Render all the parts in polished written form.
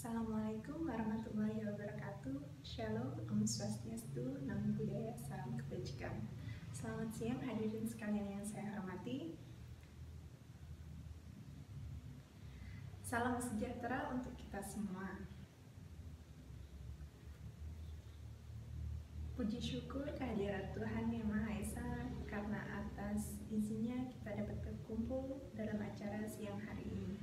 Assalamualaikum warahmatullahi wabarakatuh. Shalom, Om Swastiastu, Namo Buddhaya, Salam Kebajikan. Selamat siang hadirin sekalian yang saya hormati. Salam sejahtera untuk kita semua. Puji syukur kehadirat Tuhan Yang Maha Esa, karena atas izinnya kita dapat berkumpul dalam acara siang hari ini.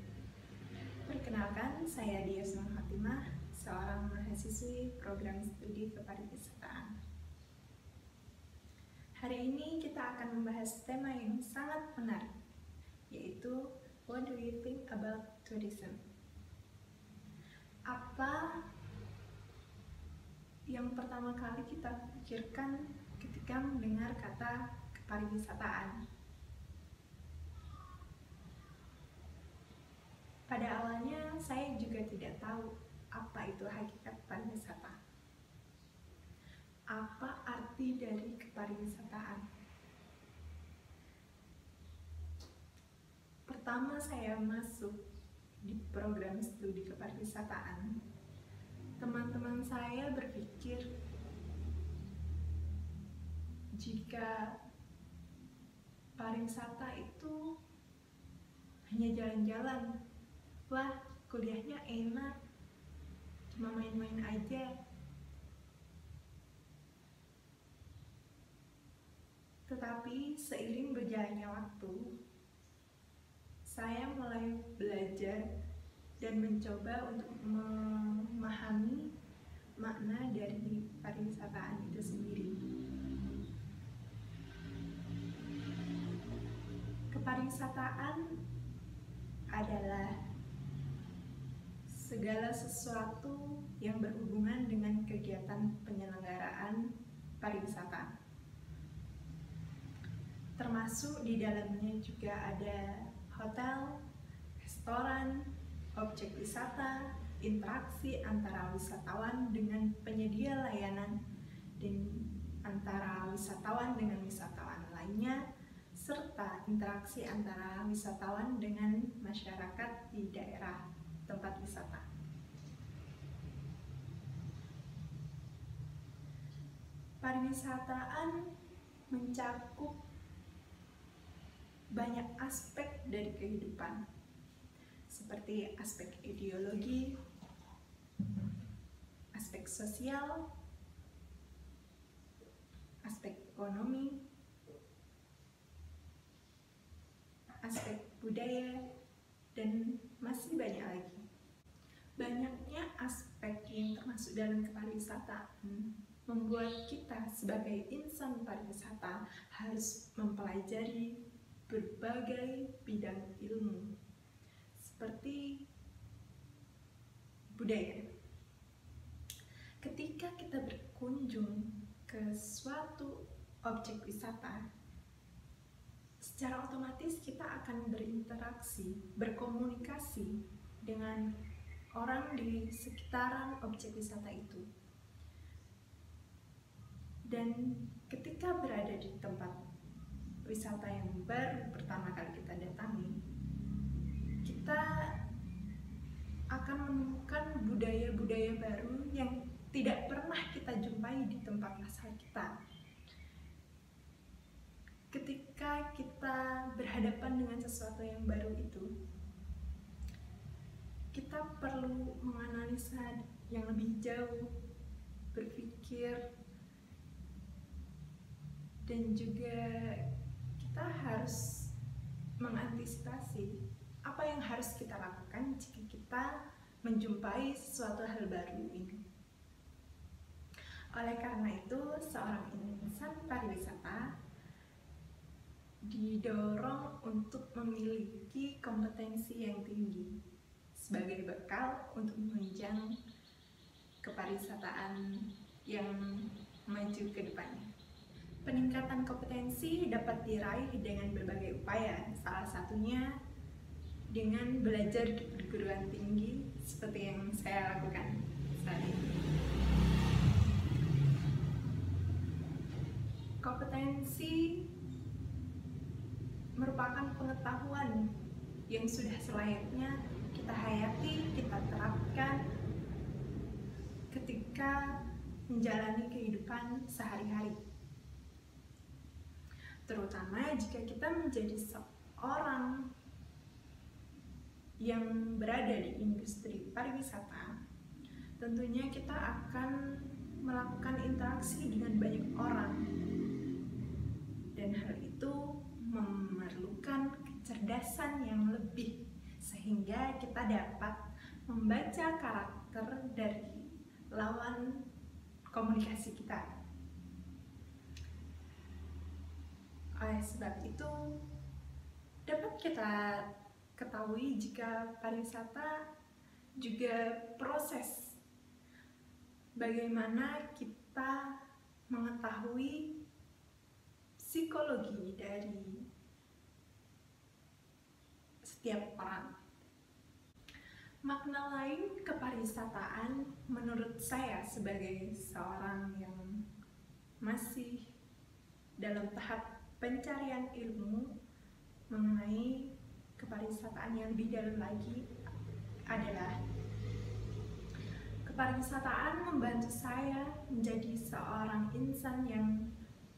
Perkenalkan, saya Dias Nur Fatimah, seorang mahasiswi program studi kepariwisataan. Hari ini kita akan membahas tema yang sangat menarik, yaitu What do you think about tourism? Apa yang pertama kali kita pikirkan ketika mendengar kata kepariwisataan? Pada awalnya saya juga tidak tahu apa itu hakikat pariwisata. Apa arti dari kepariwisataan? Pertama saya masuk di program studi kepariwisataan, teman-teman saya berpikir jika pariwisata itu hanya jalan-jalan, wah kuliahnya enak, cuma main-main aja. Tetapi seiring berjalannya waktu, saya mulai belajar dan mencoba untuk memahami makna dari pariwisataan itu sendiri. Kepariwisataan adalah segala sesuatu yang berhubungan dengan kegiatan penyelenggaraan pariwisata. Termasuk di dalamnya juga ada hotel, restoran, objek wisata, interaksi antara wisatawan dengan penyedia layanan, dan antara wisatawan dengan wisatawan lainnya, serta interaksi antara wisatawan dengan masyarakat di daerah tempat wisata. Pariwisataan mencakup banyak aspek dari kehidupan, seperti aspek ideologi, aspek sosial, aspek ekonomi, aspek budaya, dan masih banyak lagi. Banyaknya aspek yang termasuk dalam kepariwisataan membuat kita sebagai insan pariwisata harus mempelajari berbagai bidang ilmu, seperti budaya. Ketika kita berkunjung ke suatu objek wisata, secara otomatis kita akan berinteraksi, berkomunikasi dengan orang di sekitaran objek wisata itu. Dan ketika berada di tempat wisata yang baru pertama kali kita datangi, kita akan menemukan budaya-budaya baru yang tidak pernah kita jumpai di tempat asal kita. Ketika kita berhadapan dengan sesuatu yang baru itu, kita perlu menganalisa yang lebih jauh, berpikir, dan juga kita harus mengantisipasi apa yang harus kita lakukan jika kita menjumpai sesuatu hal baru ini. Oleh karena itu, seorang insan pariwisata didorong untuk memiliki kompetensi yang tinggi sebagai bekal untuk menunjang kepariwisataan yang maju ke depannya. Peningkatan kompetensi dapat diraih dengan berbagai upaya, salah satunya dengan belajar di perguruan tinggi seperti yang saya lakukan saat ini. Kompetensi merupakan pengetahuan yang sudah selayaknya kita hayati, kita terapkan ketika menjalani kehidupan sehari-hari. Terutama jika kita menjadi seorang yang berada di industri pariwisata, tentunya kita akan melakukan interaksi dengan banyak orang, dan hal itu memerlukan kecerdasan yang lebih sehingga kita dapat membaca karakter dari lawan komunikasi kita. Oleh sebab itu, dapat kita ketahui jika pariwisata juga proses bagaimana kita mengetahui psikologi dari setiap orang. Makna lain kepariwisataan menurut saya sebagai seorang yang masih dalam tahap pencarian ilmu mengenai kepariwisataan yang lebih dalam lagi adalah kepariwisataan membantu saya menjadi seorang insan yang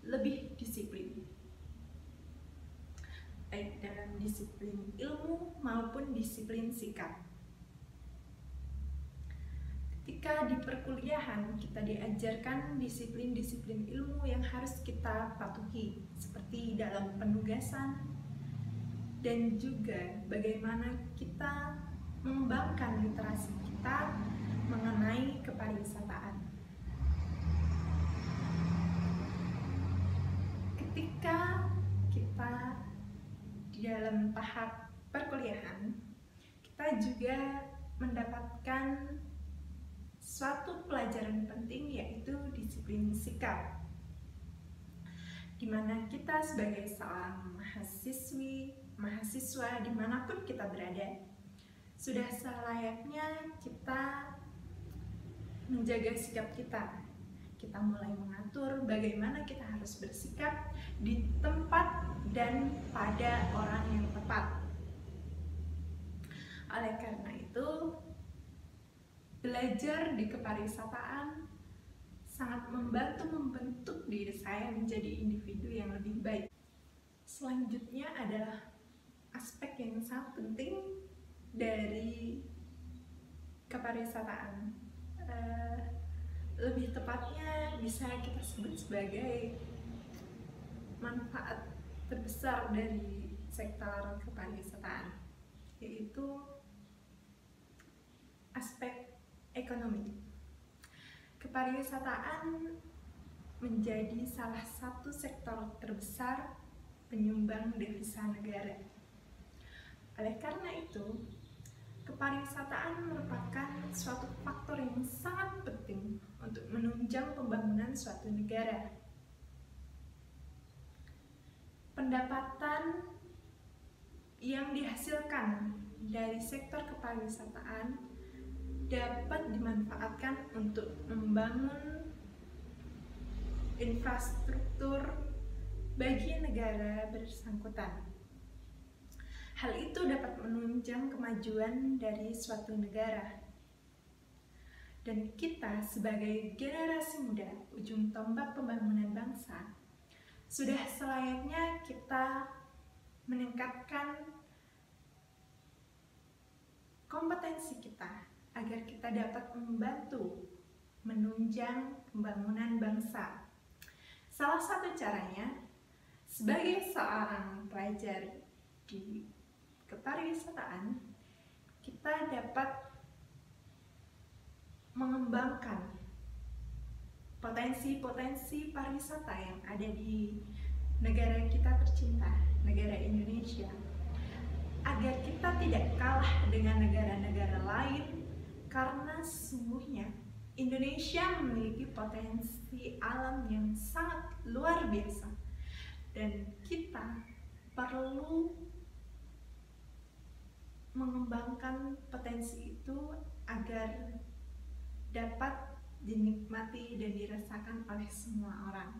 lebih disiplin, baik dalam disiplin ilmu maupun disiplin sikap. Ketika di perkuliahan kita diajarkan disiplin-disiplin ilmu yang harus kita patuhi, seperti dalam penugasan, dan juga bagaimana kita mengembangkan literasi kita mengenai kepariwisataan. Ketika kita di dalam tahap perkuliahan, kita juga mendapatkan suatu pelajaran penting, yaitu disiplin sikap, di mana kita sebagai seorang mahasiswa dimanapun kita berada, sudah selayaknya kita menjaga sikap kita. Kita mulai mengatur bagaimana kita harus bersikap di tempat dan pada orang yang tepat. Oleh karena itu, belajar di kepariwisataan sangat membentuk diri saya menjadi individu yang lebih baik. Selanjutnya adalah aspek yang sangat penting dari kepariwisataan. Lebih tepatnya bisa kita sebut sebagai manfaat terbesar dari sektor kepariwisataan, yaitu aspek ekonomi. Kepariwisataan menjadi salah satu sektor terbesar penyumbang devisa negara. Oleh karena itu, kepariwisataan merupakan suatu faktor yang sangat penting untuk menunjang pembangunan suatu negara. Pendapatan yang dihasilkan dari sektor kepariwisataan dapat dimanfaatkan untuk membangun infrastruktur bagi negara bersangkutan. Hal itu dapat menunjang kemajuan dari suatu negara. Dan kita sebagai generasi muda, ujung tombak pembangunan bangsa, sudah selayaknya kita meningkatkan kompetensi kita agar kita dapat membantu menunjang pembangunan bangsa. Salah satu caranya, sebagai seorang pelajar di kepariwisataan, kita dapat mengembangkan potensi-potensi pariwisata yang ada di negara kita tercinta, negara Indonesia, agar kita tidak kalah dengan negara-negara lain, karena sesungguhnya Indonesia memiliki potensi alam yang sangat luar biasa, dan kita perlu mengembangkan potensi itu agar dapat dinikmati dan dirasakan oleh semua orang.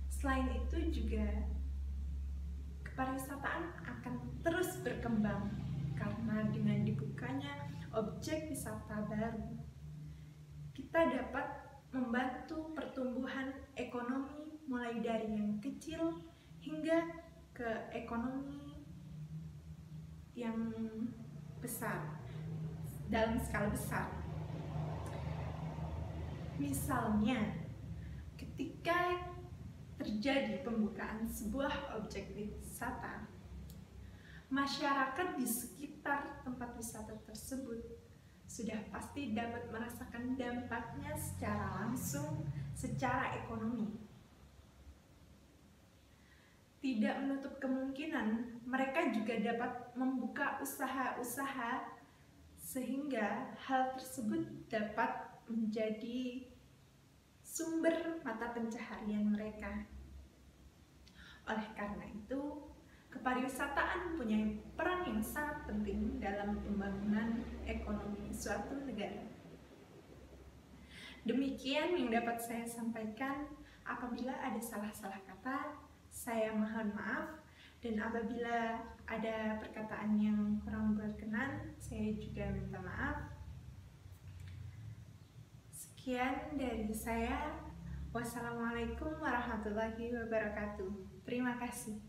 Selain itu juga kepariwisataan akan terus berkembang karena dengan dibukanya objek wisata baru kita dapat membantu pertumbuhan ekonomi mulai dari yang kecil hingga ke ekonomi yang besar, dalam skala besar. Misalnya, ketika terjadi pembukaan sebuah objek wisata, masyarakat di sekitar tempat wisata tersebut sudah pasti dapat merasakan dampaknya secara langsung, secara ekonomi. Tidak menutup kemungkinan mereka juga dapat membuka usaha-usaha sehingga hal tersebut dapat menjadi sumber mata pencaharian mereka. Oleh karena itu, kepariwisataan punya peran yang sangat penting dalam pembangunan ekonomi suatu negara. Demikian yang dapat saya sampaikan. Apabila ada salah-salah kata, saya mohon maaf, dan apabila ada perkataan yang kurang berkenan, saya juga minta maaf. Sekian dari saya. Wassalamualaikum warahmatullahi wabarakatuh. Terima kasih.